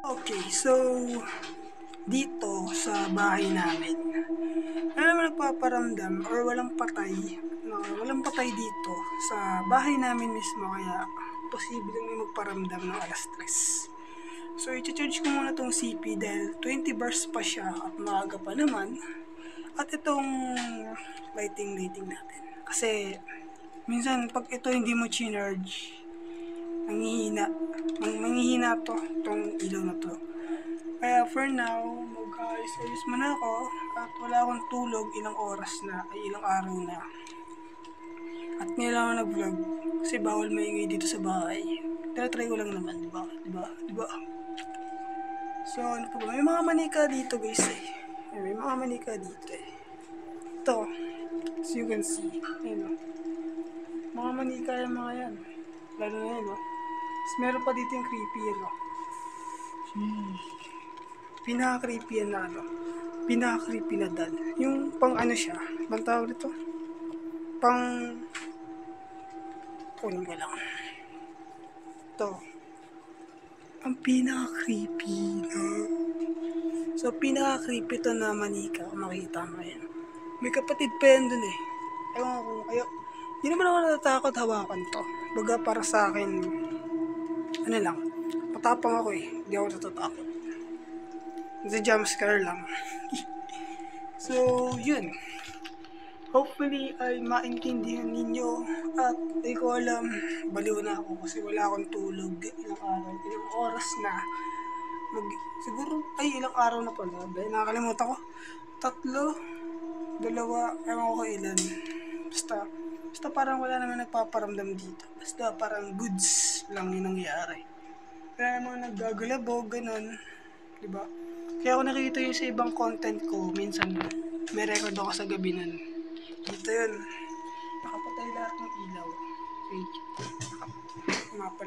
Okay, so dito sa bahay namin, ano naman nagpaparamdam or walang patay dito sa bahay namin mismo, kaya posibleng may magparamdam ng alas 3. So i-charge ko muna tong CP dahil 20 bars pa siya at maaga pa naman. At itong lighting natin. Kasi minsan pag ito hindi mo charge, manghihina itong ilaw na to. Kaya for now, mag-ayos muna ako at wala akong tulog ilang araw na. At ngayon lang ako nag-vlog kasi bawal maingay dito sa bahay. Try ko lang naman, diba? So, ano pa ba? May mga manika dito guys eh. May mga manika dito eh. Ito, as you can see, ayun o. Mga manika yung mga yan. Lalo na yan o. Tapos meron pa dito yung creepy yan o. Pinaka-creepy yan na ano. Pinaka-creepy na dal. Yung pang ano siya, bang tawag dito? Kunin ko lang. Ito. Ang pinaka-creepy na. So, pinaka-creepy to na manika. Kung makita mo yan. May kapatid pa yan dun eh. Ewan ko kayo. Hindi naman ako natatakot hawakan to. Baga para sa akin, ano lang, matapang ako eh. Hindi ako natatakot. Sa jumpscare lang. So, yun. Hopefully ay maintindihan ninyo at di ko alam, baliw na ako kasi wala akong tulog ilang oras na. Siguro, ilang araw na pala. Dahil nakakalimutan ko. 3, 2, ewan ko ilan. Basta parang wala naman nagpaparamdam dito. Basta parang goods lang yung nangyari. Kaya naman naggagalabog, ganun. Diba? Kaya ako nakikita yun sa ibang content ko. Minsan, may record ako sa gabi nun. Dito yun. Nakapatay lahat ng ilaw. Wait.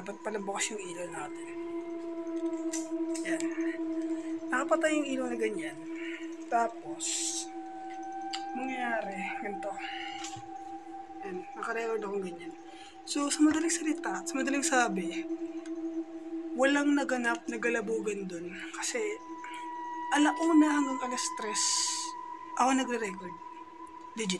Ba't pala bukas yung ilaw natin? Yan. Nakapatay yung ilaw na ganyan. Tapos, mangyayari, ganito. Yan. Nakarecord akong ganyan. So, sa madaling salita, sa madaling sabi, walang naganap na galabugan dun. Kasi, 1:00 hanggang alas 3, ako nagre-record. Legit.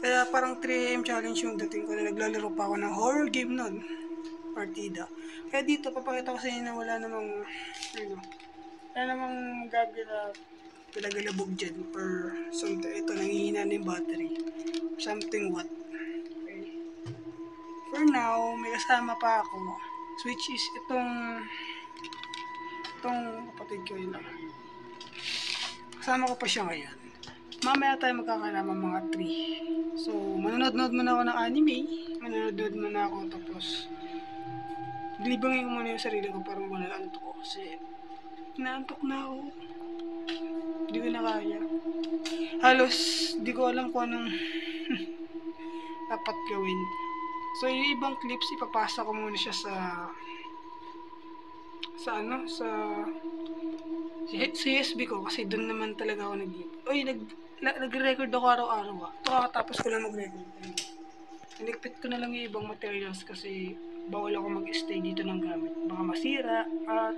Kaya parang 3 AM challenge yung dating ko na naglalaro pa ako ng horror game nun. Partida. Kaya dito, papakita ko sa inyo na wala namang galagalabog dyan or something. Ito, nanghihina na yung battery. Something what. Okay. For now, may kasama pa ako. Which is itong kapatid ko yun lang. Kasama ko pa siya ngayon. Mamaya tayo magkakalaman mga 3. So, manonood muna ako ng anime. Manonood muna ako tapos libangin ko muna yung sarili ko parang wala antok ko kasi naantok na ako. Hindi ko na kaya. Halos, di ko alam kung anong dapat gawin. So, yung ibang clips, ipapasa ko muna siya sa USB ko kasi doon naman talaga ako nag-record ako araw-araw. Ito kakatapos ko lang mag-record. Niligpit ko na lang yung ibang materials kasi bawal ako mag-stay dito ng gamit. Baka masira at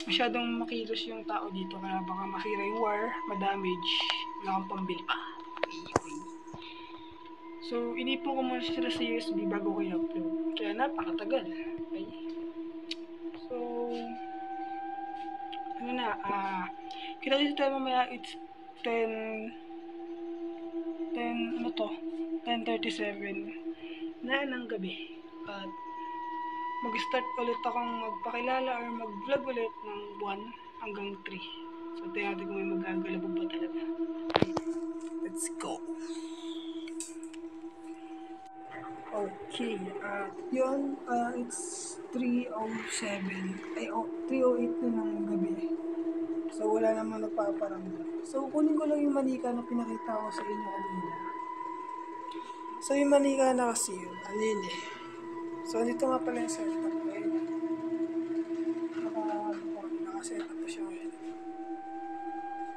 masyadong makilos yung tao dito kaya baka masira yung wire, madamage, wala akong pambili pa. So, inipo ko muna siya sa USB bago ko i-upload. Kaya napakatagal. Okay. So, kita dito tayo mamaya, it's 10:37 na ng gabi. At mag-start ulit akong magpakilala or mag-vlog ulit ng 1 hanggang 3. So, tingnan natin kung may magagalabog ba talaga. Okay. Let's go. Okay, it's 3:08 na ng gabi. So, wala naman nagpaparamdam. So, kunin ko lang yung manika na pinakita ko sa inyo kanina. So, yung manika na kasi yun, So, dito nga pala yung setup ko yun. Naka-setup pa siya ngayon.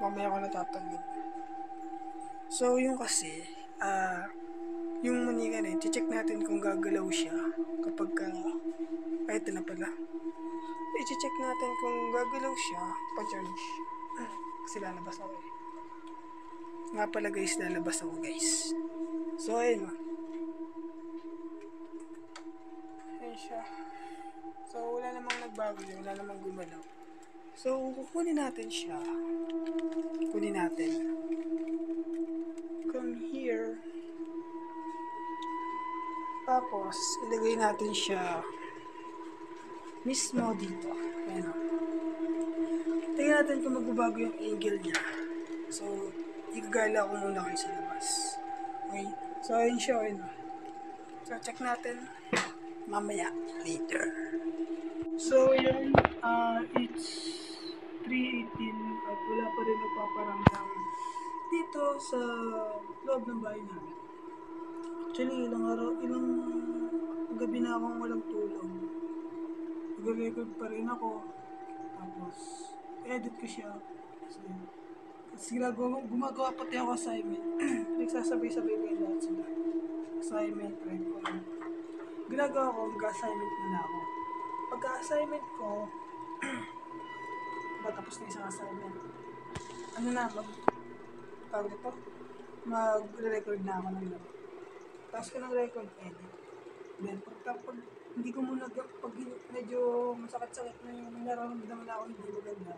Mamaya ko natatanggal. So, yung kasi, yung manika na yun, check natin kung gagalaw siya kapag Ay, ito na pala. I-check natin kung gagalaw siya pa-charge. Kasi lalabas ako eh. Nga pala guys, lalabas ako guys. So, ayun o. Ayun siya. So, wala namang nagbago yun. Wala namang gumalaw. So, kukunin natin siya. Kunin natin. Come here. Tapos, ilagay natin siya mismo dito. Ayan o. Tingnan natin kung magbabago yung angle niya. So, igagala ko muna kayo sa labas. Okay? So, ayun siya. Ayun o. So, check natin. Mamaya. Later. So, yun. It's 3:18 at wala pa rin nagpaparamdam dito sa loob ng bahay namin. Actually, ilang gabi na akong walang tulog. Nag-record pa rin ako. Tapos, edit ko siya. Kasi gumagawa pati ako assignment. Nagsasabay-sabay ko yung lahat sila. Assignment, record. Ginagawa ko, mag-assignment muna ako. Pagka-assignment ko, tapos na isang assignment. Ano na, tawag ito? Mag-record na ako ng laro. Tapos ko ng record, edit. Then, pag hindi ko muna, pag medyo masakit-sakit na yung nararamdaman na ako hindi maganda,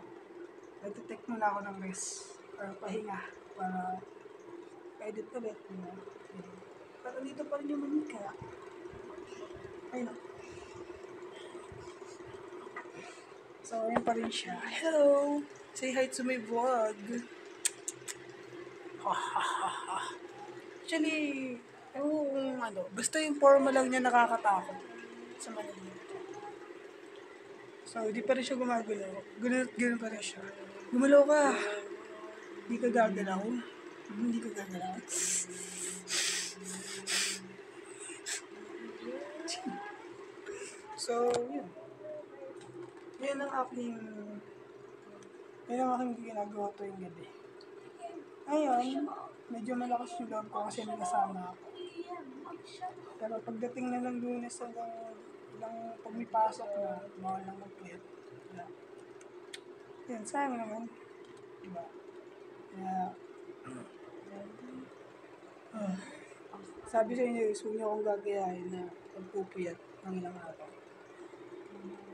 nagtitake muna ako ng rest or pahinga para edit ulit. Pero dito pa rin yung manika. Ayun o. So, ayun pa rin siya. Hello! Say hi to my vlog. Actually, ewan kung basta yung forma lang niya nakakatakot sa Manila. So, di pa rin siya gumagalaw. Ganun pa rin siya. Gumalaw ka. Hindi ka gagalaw. Hindi ka gagalaw. So, yun. Yan ang aking ginagawa tuwing gabi. Ngayon, medyo malakas yung loob ko kasi may kasama ako. Pero pagdating na ng Lunes hanggang pag may pasok na, bawal lang magpuyat. Yan, sayang naman. Diba? Kaya, sabi sa inyo, huwag niyo akong gagayahin na pagpupuyat ng ilang araw.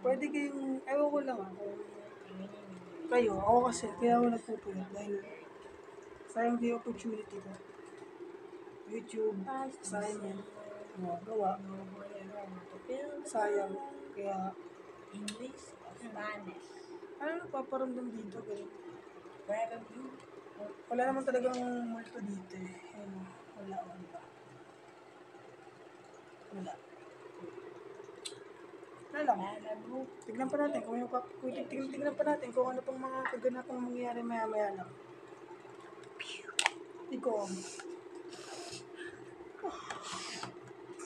Pwede kayong, ewan ko lang ako. Ako kasi, kaya ako nagpupuyat dahil sayang di opportunity ko. YouTube, assignment, gawa. Sayang. Kaya, English or Spanish? ano paparamdam dito? Wala naman talagang multo dito eh. Wala. Wala lang. Tignan pa natin kung ano pang mga kaganapang mangyayari maya-maya lang. Ikaw.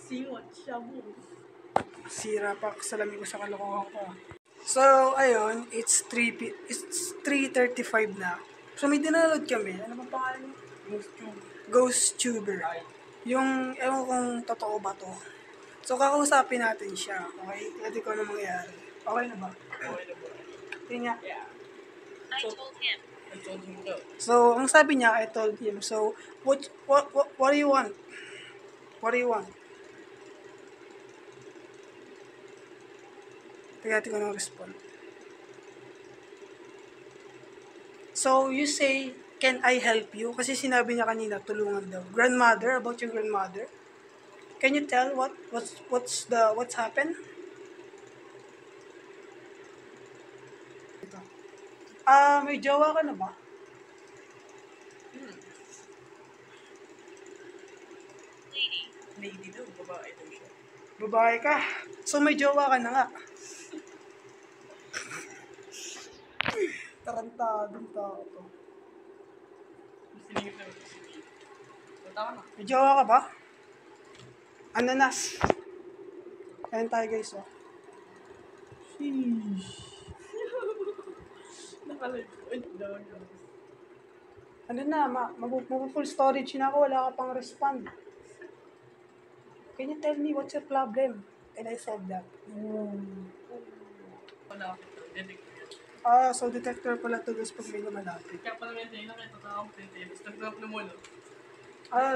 Siwat siya mo. Sira pa salamin ko sa kalokohan ko. So, ayun, it's 3:35 na. So, may dinaload kami. Ano bang pangalan niya? Ghost Tuber. Yung, ewan kung totoo ba to. So, kakausapin natin siya. Okay? Kasi kung ano mangyayari. Okay na ba? Tingnan. Yeah. I told him no. So, ang sabi niya, I told him. So, what do you want? What do you want? Tignan ko ng respond. So, you say, can I help you? Kasi sinabi niya kanina, tulungan daw. Grandmother, about your grandmother. Can you tell what's happened? Ito. May jowa ka na ba? Lady daw, babae daw siya. Babae ka. So, may jowa ka na nga. Tarantadong tao to. Sinigit na. Tama na. May jowa ka ba? Ananas. Ayan tayo guys, oh. Sheesh. Nakalive daw. Ano na, mag-full storage na ako, wala ka pang respond. Can you tell me what's your problem? And I solved that. Malapit na. Detect ko yan. So detector pala to guys pag may lumalapit. Kaya pala may tayo nakita ka akong pretty. Tapos nag-drop na muna.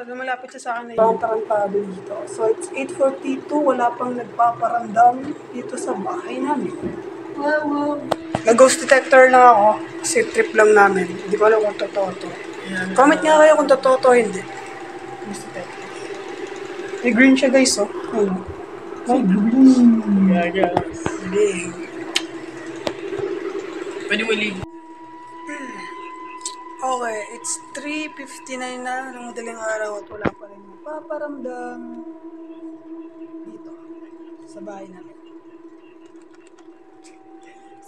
Lumalapit siya sa akin na yun. Tarantado dito. So it's 8:42, wala pang nagpaparamdam dito sa bahay namin. Wow. Nag-ghost detector na ako. Kasi trip lang namin. Hindi ko alam kung totoo to. Comment nga kayo kung totoo to o hindi. Ghost detector. May green siya guys, oh. Ayun. May green. Gaga. Green. Pwede mo leave. Okay, it's 3:59 na ng madaling araw at wala pa rin paparamdam dito sa bahay namin.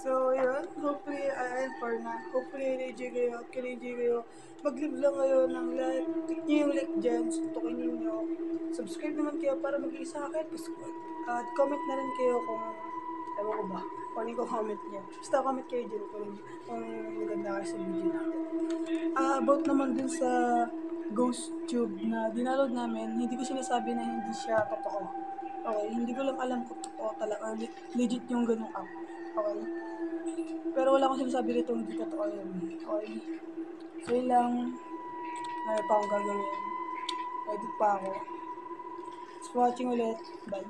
So, yun. Hopefully, for na. Hopefully, kinenjoy kayo. Mag-leave lang kayo ng like. Click nyo yung like dyan. Suntukin ninyo. Subscribe naman kayo para maging sa akin. At comment na rin kayo kung, ewan ko ba, kung ano yung comment niya. Basta comment kayo dyan kung maganda kayo sa video natin. About naman dun sa ghost tube na dinaload namin, hindi ko sinasabi na hindi siya totoo. Okay, hindi ko lang alam kung totoo talaga, legit yung ganung app. Okay? Pero wala akong sinasabi rito hindi totoo yun. Okay? So yun lang, may pa akong gagawin. Edit pa ako. Thanks for watching ulit. Bye.